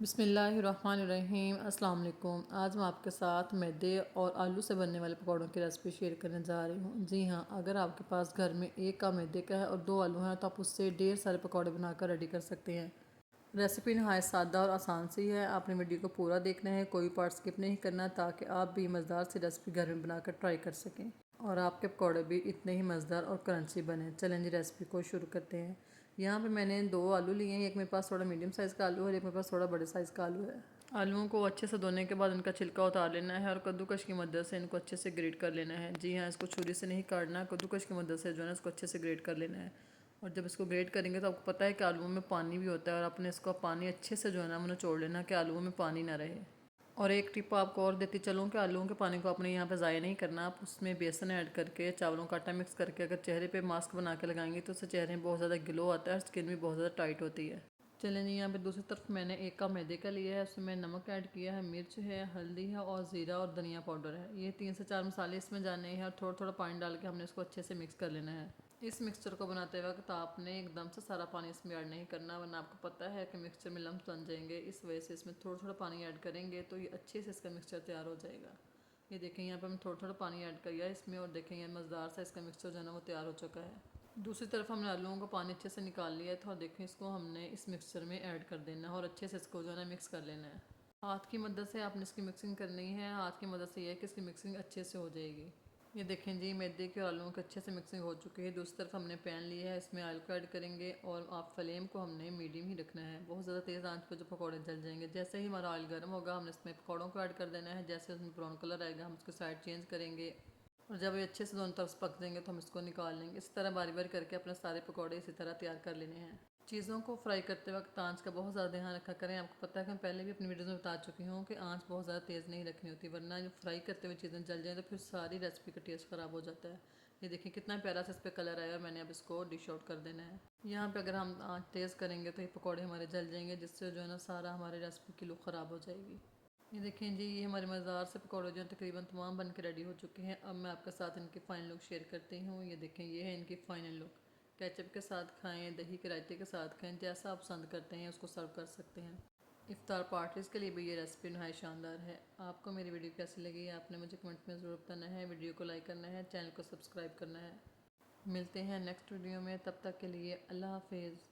बिस्मिल्लाहिर्रहमानिर्रहीम। अस्सलाम वालेकुम। आज मैं आपके साथ मैदे और आलू से बनने वाले पकौड़ों की रेसिपी शेयर करने जा रही हूँ। जी हाँ, अगर आपके पास घर में एक का मैदे का है और दो आलू हैं तो आप उससे ढेर सारे पकौड़े बनाकर रेडी कर सकते हैं। रेसिपी नहायत सादा और आसान सी है। आपने वीडियो को पूरा देखना है, कोई पार्ट स्किप नहीं करना, ताकि आप भी मज़ेदार सी रेसिपी घर में बनाकर ट्राई कर सकें और आपके पकौड़े भी इतने ही मज़ेदार और क्रंची बने। चलें जी, रेसिपी को शुरू करते हैं। यहाँ पे मैंने दो आलू लिए हैं। एक मेरे पास थोड़ा मीडियम साइज़ का आलू है और एक मेरे पास थोड़ा बड़े साइज़ का आलू है। आलूओं को अच्छे से धोने के बाद इनका छिलका उतार लेना है और कद्दूकश की मदद से इनको अच्छे से ग्रेट कर लेना है। जी हाँ, इसको छुरी से नहीं काटना, कद्दूकश की मदद से जो है इसको अच्छे से ग्रेट कर लेना है। और जब इसको ग्रेट करेंगे तो आपको पता है कि आलूओं में पानी भी होता है और आपने इसको पानी अच्छे से जो है ना वो निचोड़ लेना कि आलूओं में पानी ना रहे। और एक टिप आपको और देती चलूँ कि आलूओं के पानी को आपने यहाँ पे ज़ाया नहीं करना। आप उसमें बेसन ऐड करके चावलों का आटा मिक्स करके अगर चेहरे पे मास्क बना के लगाएंगे तो उससे चेहरे में बहुत ज़्यादा ग्लो आता है और स्किन भी बहुत ज़्यादा टाइट होती है। चलें जी, यहाँ पे दूसरी तरफ मैंने एक कप मैदे का लिया है। उसमें नमक ऐड किया है, मिर्च है, हल्दी है और ज़ीरा और धनिया पाउडर है। ये 3 से 4 मसाले इसमें जाने हैं और थोड़ा थोड़ा पानी डाल के हमने इसको अच्छे से मिक्स कर लेना है। इस मिक्सचर को बनाते वक्त आपने एकदम से सारा पानी इसमें ऐड नहीं करना, वरना आपको पता है कि मिक्सचर में लम्स बन जाएंगे। इस वजह से इसमें थोड़ा थोड़ा पानी ऐड करेंगे तो ये अच्छे से इसका मिक्सचर तैयार हो जाएगा। ये देखें, यहाँ पे हमने थोड़ा थोड़ा पानी ऐड किया है इसमें और देखें ये मज़ेदार सा इसका मिक्सचर जो है ना वो तैयार हो चुका है। दूसरी तरफ हमने आलूओं का पानी अच्छे से निकाल लिया है तो देखें इसको हमने इस मिक्सचर में ऐड कर देना है और अच्छे से इसको जो है ना मिक्स कर लेना है। हाथ की मदद से आपने इसकी मिक्सिंग करनी है। हाथ की मदद से ये है कि इसकी मिक्सिंग अच्छे से हो जाएगी। ये देखें जी, मैदे के और आलूओं की अच्छे से मिक्सिंग हो चुकी है। दूसरी तरफ हमने पैन लिया है, इसमें ऑयल को ऐड करेंगे और आप फ्लेम को हमने मीडियम ही रखना है। बहुत ज़्यादा तेज़ आंच पे जो पकौड़े जल जाएंगे। जैसे ही हमारा ऑयल गर्म होगा हमने इसमें पकौड़ों को ऐड कर देना है। जैसे उसमें ब्राउन कलर आएगा हम उसकी साइड चेंज करेंगे और जब ये अच्छे से दोनों तरफ पक जाएंगे तो हम इसको निकाल लेंगे। इस तरह बारी बारी करके अपने सारे पकौड़े इसी तरह तैयार कर लेने हैं। चीज़ों को फ्राई करते वक्त आंच का बहुत ज़्यादा ध्यान रखा करें। आपको पता है कि मैं पहले भी अपनी वीडियोज़ में बता चुकी हूँ कि आंच बहुत ज़्यादा तेज़ नहीं रखनी होती, वरना जो फ्राई करते हुए चीज़ें जल जाएँ तो फिर सारी रेसिपी का टेस्ट ख़राब हो जाता है। ये देखिए कितना प्यारा सा इस पर कलर आया और मैंने अब इसको डिश आउट कर देना है। यहाँ पे अगर हम आंच तेज़ करेंगे तो ये पकौड़े हमारे जल जाएंगे, जिससे जो है ना सारा हमारे रेसिपी की लुक ख़राब हो जाएगी। ये देखें जी, ये हमारे मज़ेदार से पकौड़े जो हैं तकरीबन तमाम बन के रेडी हो चुके हैं। अब मैं आपके साथ इनकी फ़ाइनल लुक शेयर करती हूँ। ये देखें, ये है इनकी फ़ाइनल लुक। केचप के साथ खाएं, दही के रायते के साथ खाएं, जैसा आप पसंद करते हैं उसको सर्व कर सकते हैं। इफ्तार पार्टीज़ के लिए भी ये रेसिपी नहायत शानदार है। आपको मेरी वीडियो कैसी लगी आपने मुझे कमेंट में ज़रूर बताना है। वीडियो को लाइक करना है, चैनल को सब्सक्राइब करना है। मिलते हैं नेक्स्ट वीडियो में, तब तक के लिए अल्लाह हाफिज़।